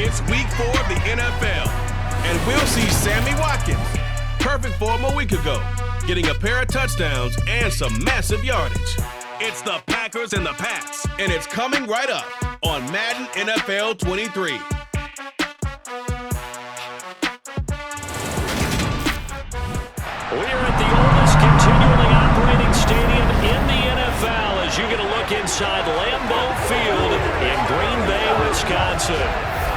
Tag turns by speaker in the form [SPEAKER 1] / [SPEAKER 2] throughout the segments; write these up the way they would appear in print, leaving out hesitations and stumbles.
[SPEAKER 1] It's week 4 of the NFL, and we'll see Sammy Watkins, perfect for him a week ago, getting a pair of touchdowns and some massive yardage. It's the Packers and the Pats, and it's coming right up on Madden NFL 23.
[SPEAKER 2] We're at the oldest continually operating stadium in the NFL as you get a look inside Lambeau Field in Green Bay, Wisconsin.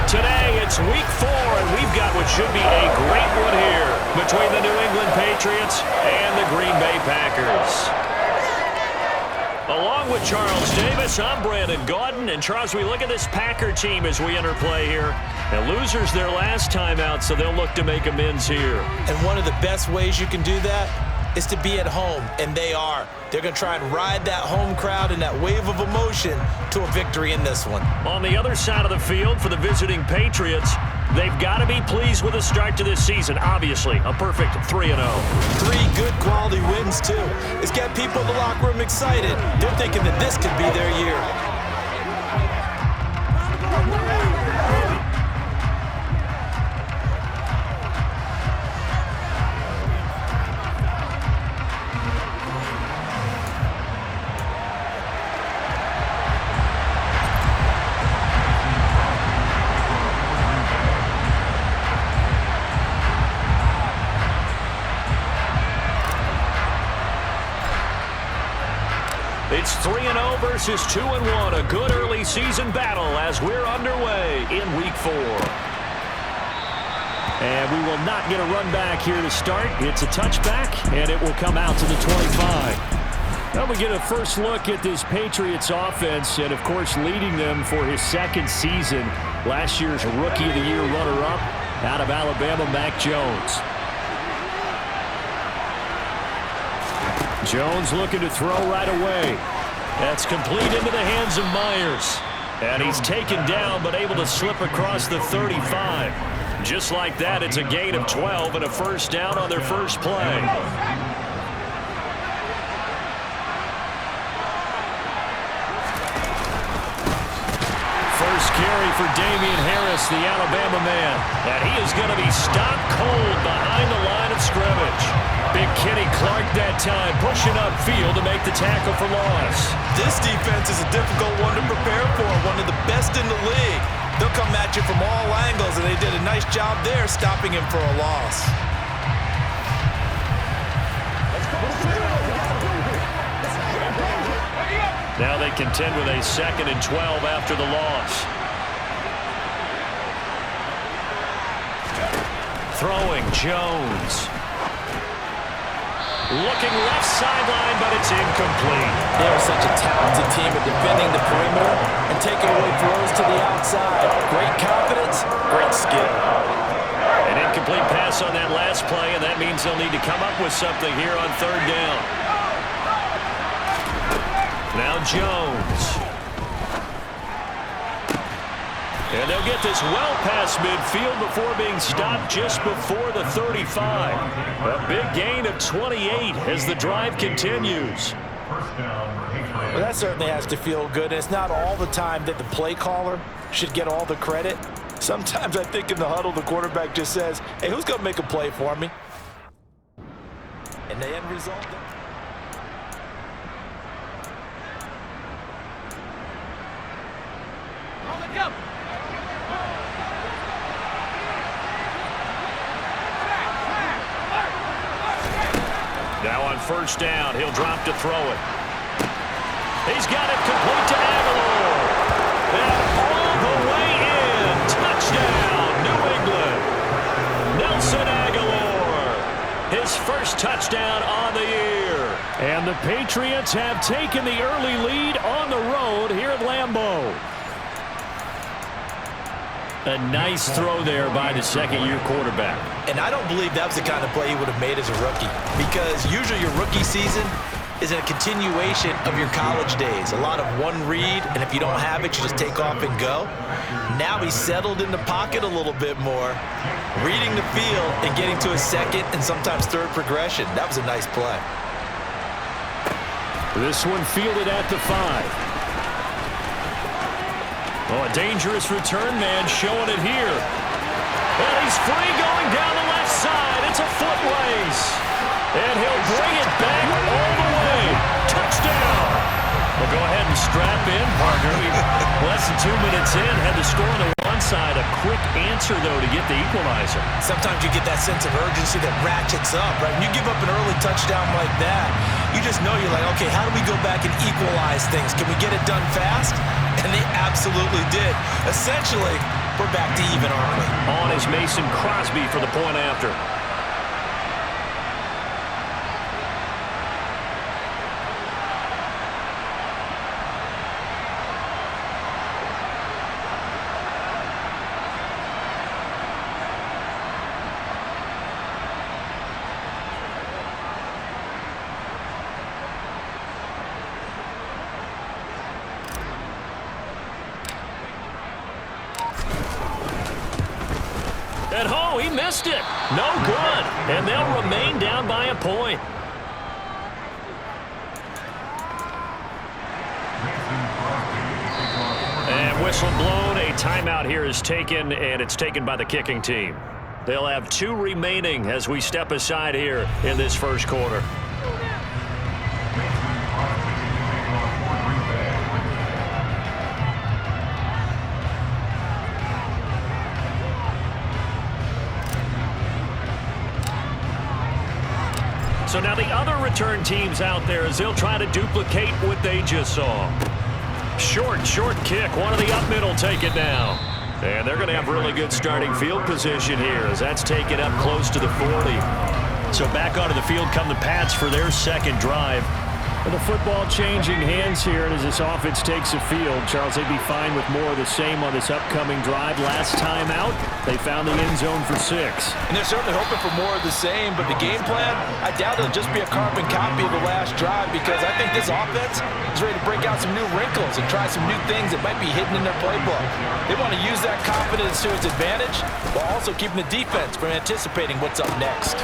[SPEAKER 2] Today, it's week 4, and we've got what should be a great one here between the New England Patriots and the Green Bay Packers. Along with Charles Davis, I'm Brandon Gaudin. And Charles, we look at this Packer team as we enter play here. And losers their last time out, so they'll look to make amends here.
[SPEAKER 3] And one of the best ways you can do that is to be at home, and they are. They're going to try and ride that home crowd and that wave of emotion to a victory in this one.
[SPEAKER 2] On the other side of the field for the visiting Patriots, they've got to be pleased with the start to this season. Obviously, a perfect 3-0.
[SPEAKER 3] 3 good quality wins, too. It's got people in the locker room excited. They're thinking that this could be their year.
[SPEAKER 2] It's 3-0 versus 2-1, a good early season battle as we're underway in week 4. And we will not get a run back here to start. It's a touchback, and it will come out to the 25. Now we get a first look at this Patriots offense, and of course leading them for his second season. Last year's Rookie of the Year runner-up out of Alabama, Mac Jones. Jones looking to throw right away. That's complete into the hands of Myers. And he's taken down but able to slip across the 35. Just like that, it's a gain of 12 and a first down on their first play. First carry for Damian Harris, the Alabama man. And he is going to be stopped cold behind the line of scrimmage. Big Kenny Clark that time, pushing upfield to make the tackle for loss.
[SPEAKER 3] This defense is a difficult one to prepare for, one of the best in the league. They'll come at you from all angles, and they did a nice job there stopping him for a loss.
[SPEAKER 2] Now they contend with a 2nd and 12 after the loss. Throwing Jones. Looking left sideline, but it's incomplete.
[SPEAKER 3] They are such a talented team at defending the perimeter and taking away throws to the outside. Great confidence, great skill.
[SPEAKER 2] An incomplete pass on that last play, and that means they'll need to come up with something here on 3rd down. Now Jones. And they'll get this well past midfield before being stopped just before the 35. A big gain of 28 as the drive continues.
[SPEAKER 3] Well, that certainly has to feel good. And it's not all the time that the play caller should get all the credit. Sometimes I think in the huddle, the quarterback just says, hey, who's going to make a play for me? And the end result...
[SPEAKER 2] Now on first down, he'll drop to throw it. He's got it complete to Aguilar. And all the way in. Touchdown, New England. Nelson Aguilar. His first touchdown on the year. And the Patriots have taken the early lead on the road here at Lambeau. A nice throw there by the second-year quarterback.
[SPEAKER 3] And I don't believe that was the kind of play he would have made as a rookie, because usually your rookie season is a continuation of your college days. A lot of one read, and if you don't have it, you just take off and go. Now he's settled in the pocket a little bit more, reading the field and getting to his second and sometimes third progression. That was a nice play.
[SPEAKER 2] This one fielded at the 5. a dangerous return man showing it here. And he's free going down the left side. It's a foot race. And he'll bring it back all the way. Touchdown. Well, go ahead and strap in, partner. Less than 2 minutes in, had the score on the one side. A quick answer, though, to get the equalizer.
[SPEAKER 3] Sometimes you get that sense of urgency that ratchets up, right? When you give up an early touchdown like that, you just know you're like, okay, how do we go back and equalize things? Can we get it done fast? And they absolutely did. Essentially, we're back to even, aren't we?
[SPEAKER 2] On is Mason Crosby for the point after. And oh, he missed it. No good. And they'll remain down by a point. And whistle blown. A timeout here is taken, and it's taken by the kicking team. They'll have 2 remaining as we step aside here in this first quarter. So now the other return teams out there as they'll try to duplicate what they just saw. Short kick. One of the up middle take it now. And they're going to have really good starting field position here as that's taken up close to the 40. So back onto the field come the Pats for their second drive.
[SPEAKER 4] With the football changing hands here, and as this offense takes the field, Charles, they'd be fine with more of the same on this upcoming drive. Last time out, they found the end zone for 6.
[SPEAKER 3] And they're certainly hoping for more of the same, but the game plan, I doubt it'll just be a carbon copy of the last drive because I think this offense is ready to break out some new wrinkles and try some new things that might be hidden in their playbook. They want to use that confidence to its advantage while also keeping the defense from anticipating what's up next.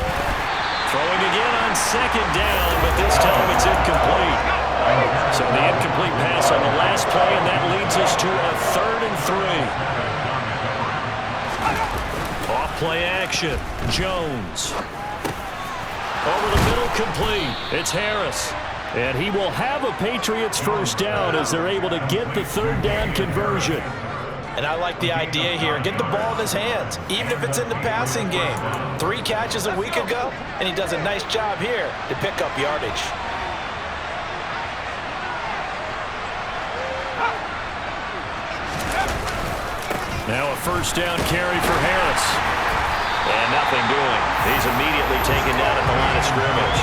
[SPEAKER 2] Throwing again on second down, but this time it's incomplete. So the incomplete pass on the last play, and that leads us to a 3rd and 3. Off play action. Jones. Over the middle, complete. It's Harris. And he will have a Patriots first down as they're able to get the 3rd down conversion.
[SPEAKER 3] And I like the idea here. Get the ball in his hands, even if it's in the passing game. 3 catches a week ago, and he does a nice job here to pick up yardage.
[SPEAKER 2] Now a first down carry for Harris. And nothing doing. He's immediately taken down at the line of scrimmage.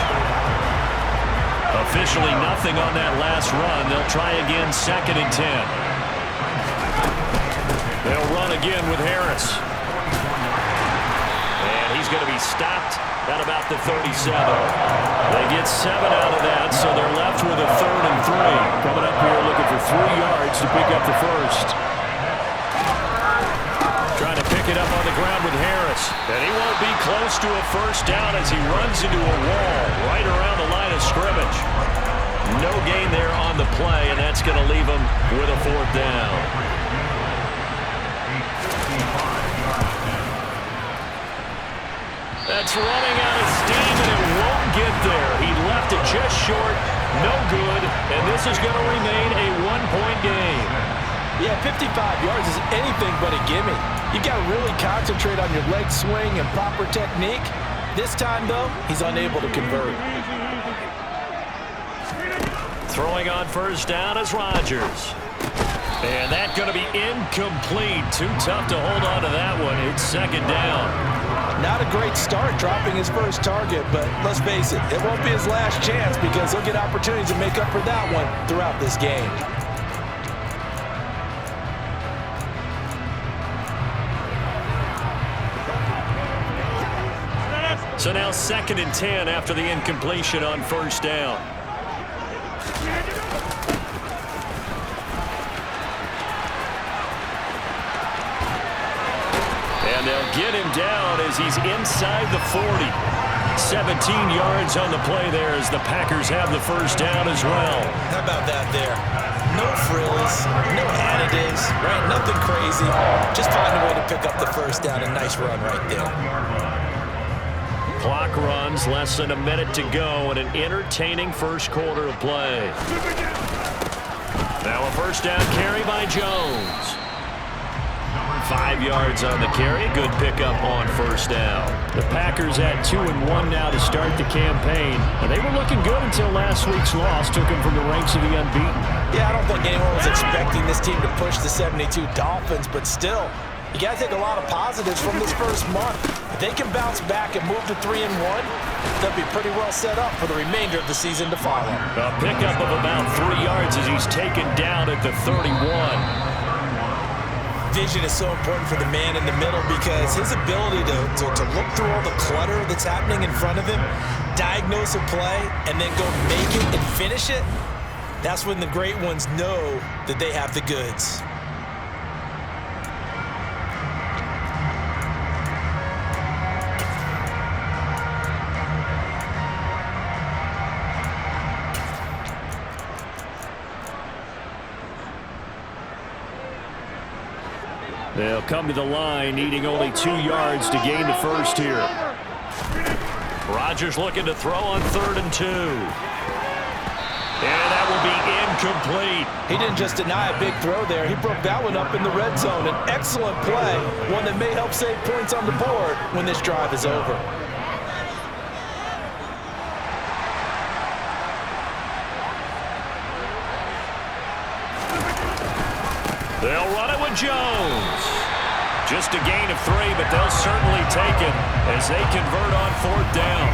[SPEAKER 2] Officially nothing on that last run. They'll try again 2nd and 10. They'll run again with Harris. And he's going to be stopped at about the 37. They get 7 out of that, so they're left with a 3rd and 3.
[SPEAKER 4] Coming up here looking for 3 yards to pick up the first.
[SPEAKER 2] Trying to pick it up on the ground with Harris. And he won't be close to a first down as he runs into a wall right around the line of scrimmage. No gain there on the play, and that's going to leave him with a 4th down. That's running out of steam, and it won't get there. He left it just short, no good, and this is going to remain a 1-point game.
[SPEAKER 3] Yeah, 55 yards is anything but a gimme. You've got to really concentrate on your leg swing and proper technique. This time, though, he's unable to convert.
[SPEAKER 2] Throwing on first down is Rodgers. And that's going to be incomplete. Too tough to hold on to that one. It's 2nd down.
[SPEAKER 3] Not a great start dropping his first target, but let's face it, it won't be his last chance because he'll get opportunities to make up for that one throughout this game.
[SPEAKER 2] So now 2nd and 10 after the incompletion on first down. And they'll get him down as he's inside the 40. 17 yards on the play there as the Packers have the first down as well.
[SPEAKER 3] How about that there? No frills, no additives, right? Nothing crazy. Just find a way to pick up the first down. A nice run right there.
[SPEAKER 2] Clock runs, less than a minute to go, and an entertaining first quarter of play. Now a first down carry by Jones. 5 yards on the carry. Good pickup on first down.
[SPEAKER 4] The Packers had 2-1 now to start the campaign. And they were looking good until last week's loss took them from the ranks of the unbeaten.
[SPEAKER 3] Yeah, I don't think anyone was expecting this team to push the 72 Dolphins, but still, you got to take a lot of positives from this first month. If they can bounce back and move to 3-1, they'll be pretty well set up for the remainder of the season to follow.
[SPEAKER 2] A pickup of about 3 yards as he's taken down at the 31.
[SPEAKER 3] Vision is so important for the man in the middle because his ability to look through all the clutter that's happening in front of him, diagnose a play, and then go make it and finish it, that's when the great ones know that they have the goods.
[SPEAKER 4] They'll come to the line, needing only 2 yards to gain the first here.
[SPEAKER 2] Rodgers looking to throw on 3rd and 2. And that will be incomplete.
[SPEAKER 3] He didn't just deny a big throw there. He broke that one up in the red zone. An excellent play, one that may help save points on the board when this drive is over.
[SPEAKER 2] They'll run it with Jones. Just a gain of 3, but they'll certainly take it as they convert on 4th down.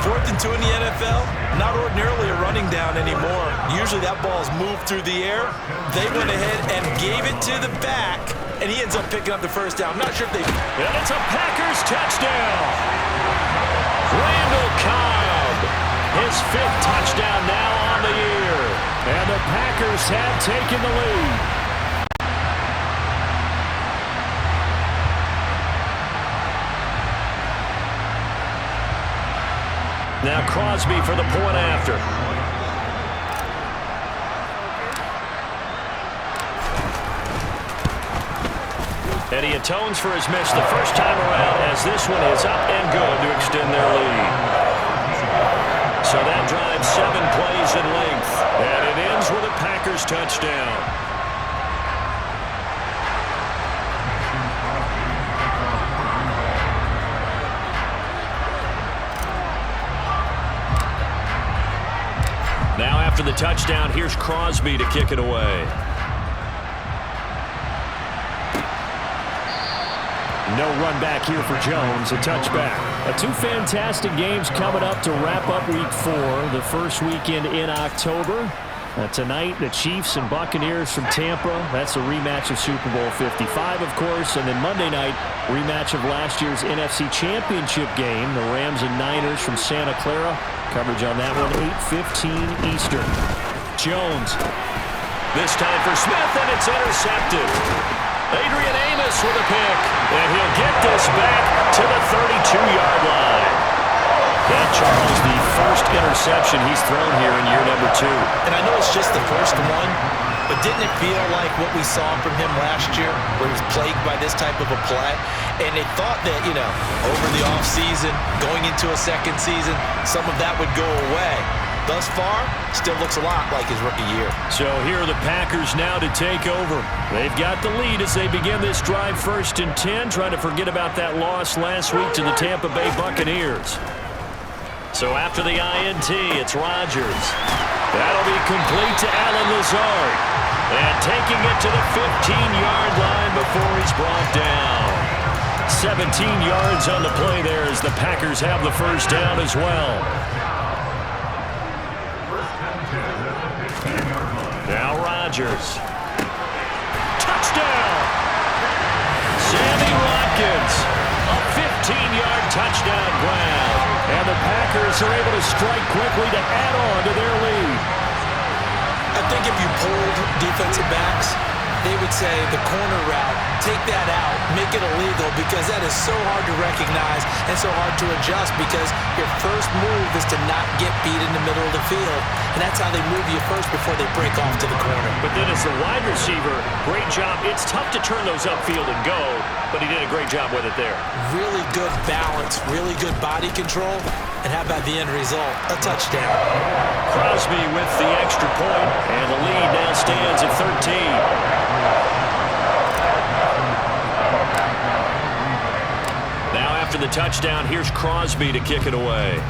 [SPEAKER 3] 4th and 2 in the NFL, not ordinarily a running down anymore. Usually that ball's moved through the air. They went ahead and gave it to the back, and he ends up picking up the first down. I'm not sure if they...
[SPEAKER 2] And it's a Packers touchdown. Randall Cobb, his 5th touchdown now on the year.
[SPEAKER 4] And the Packers have taken the lead.
[SPEAKER 2] Now Crosby for the point after. And he atones for his miss the first time around as this one is up and good to extend their lead. So that drives 7 plays in length. And it ends with a Packers touchdown. Now after the touchdown, here's Crosby to kick it away.
[SPEAKER 4] No run back here for Jones, a touchback. 2 fantastic games coming up to wrap up Week 4, the first weekend in October. Tonight, the Chiefs and Buccaneers from Tampa. That's a rematch of Super Bowl 55, of course. And then Monday night, rematch of last year's NFC Championship game, the Rams and Niners from Santa Clara. Coverage on that one, 8:15 Eastern. Jones.
[SPEAKER 2] This time for Smith, and it's intercepted. Adrian Amos with a pick. And he'll get this back to the 32-yard line. That, Charles, the first interception he's thrown here in year number 2.
[SPEAKER 3] And I know it's just the first one, but didn't it feel like what we saw from him last year, where he was plagued by this type of a play? And they thought that, over the offseason, going into a second season, some of that would go away. Thus far, still looks a lot like his rookie year.
[SPEAKER 2] So here are the Packers now to take over. They've got the lead as they begin this drive 1st and 10, trying to forget about that loss last week to the Tampa Bay Buccaneers. So after the INT, it's Rodgers. That'll be complete to Allen Lazard. And taking it to the 15-yard line before he's brought down. 17 yards on the play there as the Packers have the first down as well. Now Rodgers. Touchdown! Sammy Watkins. A 15-yard touchdown grab. And the Packers are able to strike quickly to add on to their lead.
[SPEAKER 3] I think if you polled defensive backs, they would say the corner route, take that out, make it illegal, because that is so hard to recognize and so hard to adjust, because your first move is to not get beat in the middle of the field, and that's how they move you first before they break off to the corner.
[SPEAKER 2] But then as the wide receiver, great job. It's tough to turn those upfield and go, but he did a great job with it there.
[SPEAKER 3] Really good balance, really good body control, and how about the end result? A touchdown.
[SPEAKER 2] Crosby with the extra point, and the lead now stands at 13. Now after the touchdown, here's Crosby to kick it away.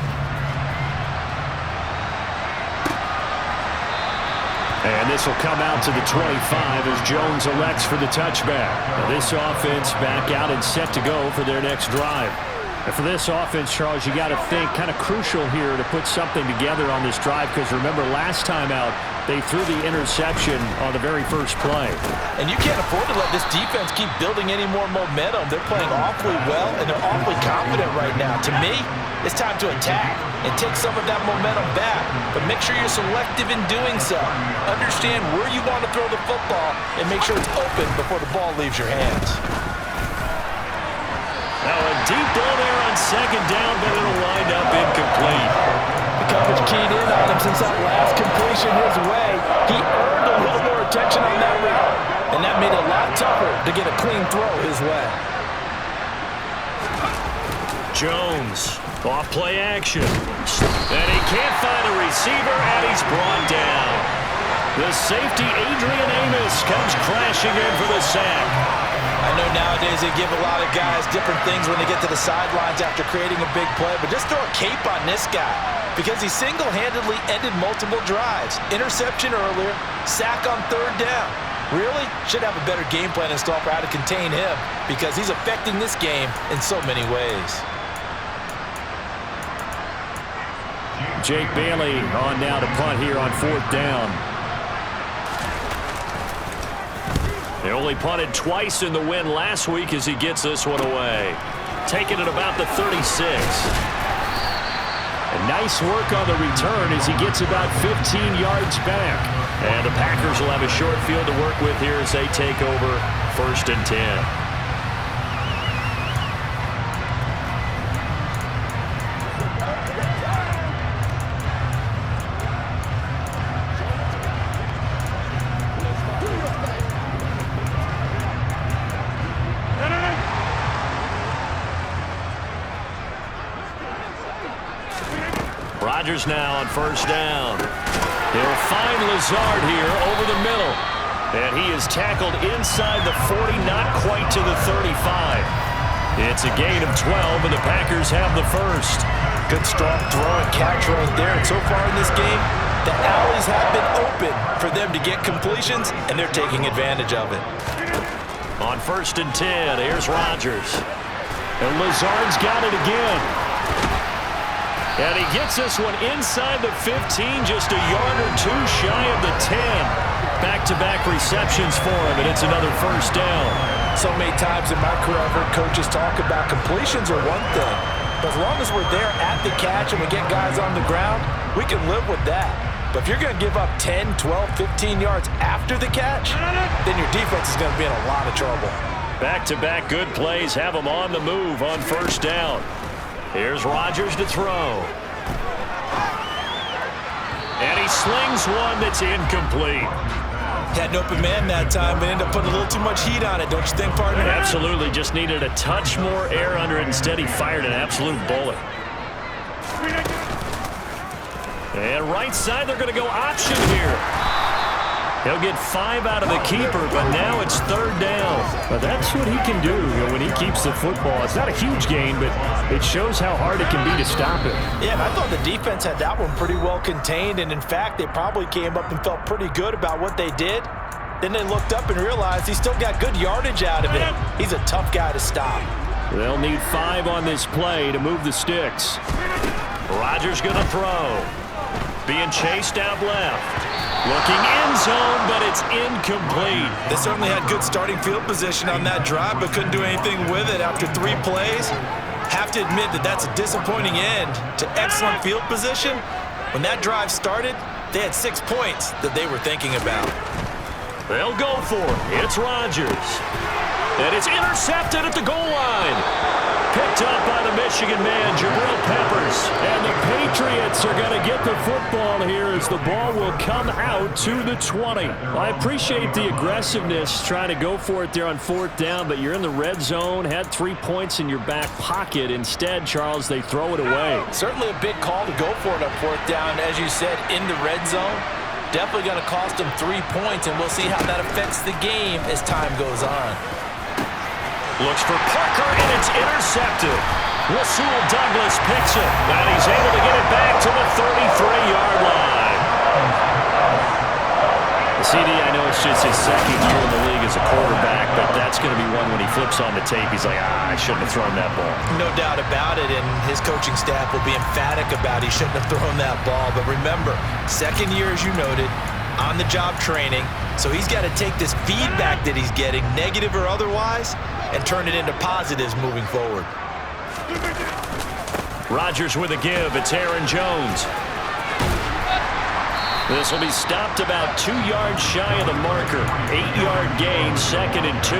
[SPEAKER 4] And this will come out to the 25 as Jones elects for the touchback. Now this offense back out and set to go for their next drive. And for this offense, Charles, you got to think kind of crucial here to put something together on this drive, because remember last time out they threw the interception on the very first play.
[SPEAKER 3] And you can't afford to let this defense keep building any more momentum. They're playing awfully well, and they're awfully confident right now. To me, it's time to attack and take some of that momentum back, but make sure you're selective in doing so. Understand where you want to throw the football and make sure it's open before the ball leaves your hands.
[SPEAKER 2] Now a deep ball there on second down, but it'll wind up incomplete.
[SPEAKER 3] The coverage keyed in on him since that last completion his way. He earned a little more attention on that route, and that made it a lot tougher to get a clean throw his way.
[SPEAKER 2] Jones, off play action. And he can't find a receiver, and he's brought down. The safety, Adrian Amos, comes crashing in for the sack.
[SPEAKER 3] I know nowadays they give a lot of guys different things when they get to the sidelines after creating a big play, but just throw a cape on this guy because he single-handedly ended multiple drives. Interception earlier, sack on third down. Really should have a better game plan installed for how to contain him, because he's affecting this game in so many ways.
[SPEAKER 4] Jake Bailey on now to punt here on fourth down.
[SPEAKER 2] They only punted twice in the win last week as he gets this one away. Taking it about the 36.
[SPEAKER 4] And nice work on the return as he gets about 15 yards back.
[SPEAKER 2] And the Packers will have a short field to work with here as they take over 1st and 10. Rodgers now on 1st down. He'll find Lazard here over the middle. And he is tackled inside the 40, not quite to the 35. It's a gain of 12, and the Packers have the first.
[SPEAKER 3] Good strong throw and catch right there. And so far in this game, the alleys have been open for them to get completions, and they're taking advantage of it.
[SPEAKER 2] On 1st and 10, here's Rodgers.
[SPEAKER 4] And Lazard's got it again.
[SPEAKER 2] And he gets this one inside the 15, just a yard or two shy of the 10. Back-to-back receptions for him, and it's another 1st down.
[SPEAKER 3] So many times in my career, I've heard coaches talk about completions are one thing, but as long as we're there at the catch and we get guys on the ground, we can live with that. But if you're going to give up 10, 12, 15 yards after the catch, then your defense is going to be in a lot of trouble.
[SPEAKER 2] Back-to-back good plays have them on the move on 1st down. Here's Rodgers to throw. And he slings one that's incomplete.
[SPEAKER 3] Had an open man that time, but ended up putting a little too much heat on it, don't you think, partner?
[SPEAKER 2] Absolutely. Just needed a touch more air under it. Instead, he fired an absolute bullet. And right side, they're going to go option here. He'll get 5 out of the keeper, but now it's 3rd down.
[SPEAKER 4] But that's what he can do when he keeps the football. It's not a huge gain, but it shows how hard it can be to stop him.
[SPEAKER 3] Yeah, and I thought the defense had that one pretty well contained, and in fact, they probably came up and felt pretty good about what they did. Then they looked up and realized he still got good yardage out of it. He's a tough guy to stop.
[SPEAKER 4] They'll need 5 on this play to move the sticks.
[SPEAKER 2] Rodgers going to throw. Being chased out left. Looking end zone, but it's incomplete.
[SPEAKER 3] They certainly had good starting field position on that drive, but couldn't do anything with it after 3 plays. Have to admit that that's a disappointing end to excellent field position. When that drive started, they had 6 points that they were thinking about.
[SPEAKER 2] They'll go for it. It's Rodgers. And it's intercepted at the goal line. Picked up by the Michigan man, Jabril Peppers. And the Patriots are going to get the football here as the ball will come out to the 20. I appreciate the aggressiveness trying to go for it there on 4th down, but you're in the red zone, had 3 points in your back pocket. Instead, Charles, they throw it away.
[SPEAKER 3] Certainly a big call to go for it on 4th down, as you said, in the red zone. Definitely going to cost them 3 points, and we'll see how that affects the game as time goes on.
[SPEAKER 2] Looks for Parker, and it's intercepted. Rasul Douglas picks it, and he's able to get it back to the 33-yard line.
[SPEAKER 4] CD, I know it's just his 2nd year in the league as a quarterback, but that's going to be one when he flips on the tape. He's like, I shouldn't have thrown that ball.
[SPEAKER 3] No doubt about it, and his coaching staff will be emphatic about he shouldn't have thrown that ball. But remember, 2nd year, as you noted, on-the-job training, so he's got to take this feedback that he's getting, negative or otherwise, and turn it into positives moving forward.
[SPEAKER 2] Rodgers with a give. It's Aaron Jones.
[SPEAKER 4] This will be stopped about 2 yards shy of the marker. 8-yard gain, 2nd and 2.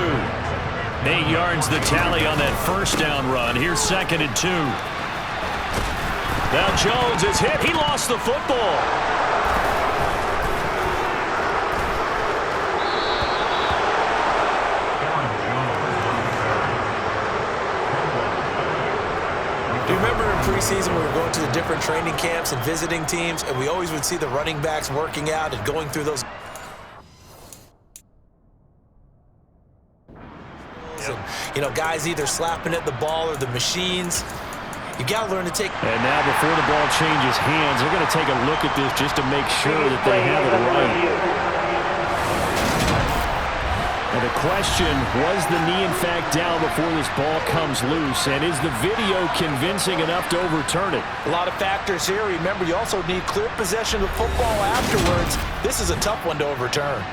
[SPEAKER 2] 8 yards the tally on that 1st down run. Here's 2nd and 2. Now Jones is hit. He lost the football.
[SPEAKER 3] Do you remember in preseason we were going to the different training camps and visiting teams, and we always would see the running backs working out and going through those. And, you know, guys either slapping at the ball or the machines. You got to learn to take.
[SPEAKER 4] And now before the ball changes hands, they're going to take a look at this just to make sure that they have it right. And the question, was the knee in fact down before this ball comes loose? And is the video convincing enough to overturn it?
[SPEAKER 3] A lot of factors here. Remember, you also need clear possession of the football afterwards. This is a tough one to overturn.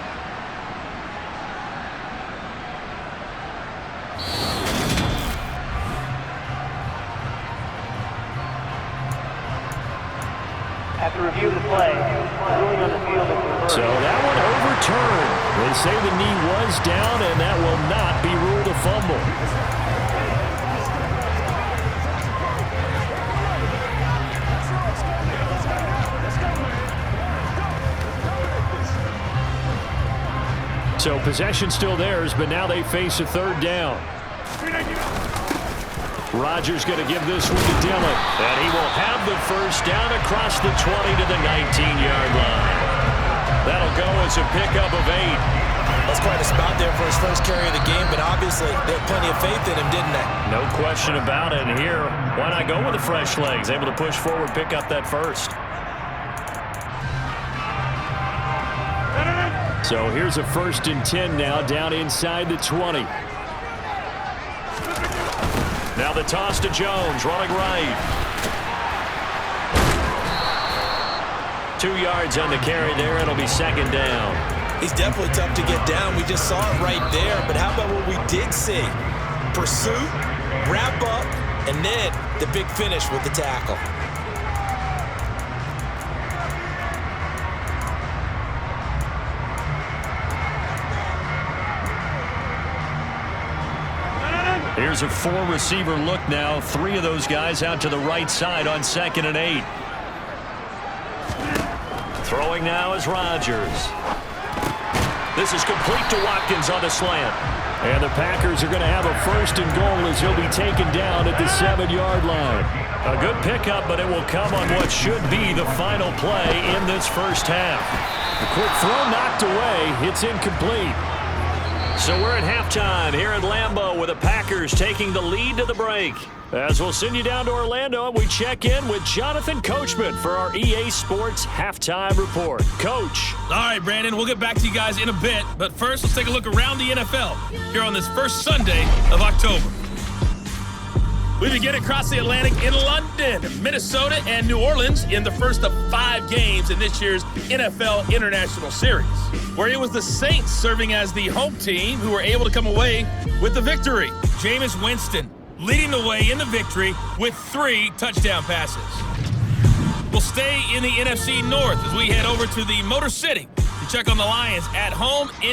[SPEAKER 5] After review of the play, ruling on the field is reversed.
[SPEAKER 4] So that one overturned. They say the knee was down, and that will not be ruled a fumble. So possession still theirs, but now they face a 3rd down. Rodgers going to give this one to Dillon, and he will have the 1st down across the 20 to the 19-yard line. That'll go as a pickup of 8.
[SPEAKER 3] That's quite a spot there for his first carry of the game, but obviously they had plenty of faith in him, didn't they?
[SPEAKER 4] No question about it. And here, why not go with the fresh legs? Able to push forward, pick up that 1st. So here's a 1st and 10 now, down inside the 20.
[SPEAKER 2] Now the toss to Jones, running right. 2 yards on the carry there. It'll be 2nd down.
[SPEAKER 3] He's definitely tough to get down. We just saw it right there. But how about what we did see? Pursuit, wrap up, and then the big finish with the tackle.
[SPEAKER 2] Here's a 4-receiver look now. 3 of those guys out to the right side on 2nd and 8. Throwing now is Rodgers. This is complete to Watkins on the slant.
[SPEAKER 4] And the Packers are going to have a 1st and goal as he'll be taken down at the 7-yard line.
[SPEAKER 2] A good pickup, but it will come on what should be the final play in this 1st half.
[SPEAKER 4] The quick throw knocked away. It's incomplete.
[SPEAKER 2] So we're at halftime here at Lambeau with the Packers taking the lead to the break. As we'll send you down to Orlando, we check in with Jonathan Coachman for our EA Sports Halftime Report. Coach.
[SPEAKER 6] All right, Brandon, we'll get back to you guys in a bit. But first, let's take a look around the NFL here on this first Sunday of October. We begin across the Atlantic in London, Minnesota, and New Orleans in the first of 5 games in this year's NFL International Series, where it was the Saints serving as the home team who were able to come away with the victory. Jameis Winston leading the way in the victory with 3 touchdown passes. We'll stay in the NFC North as we head over to the Motor City to check on the Lions at home in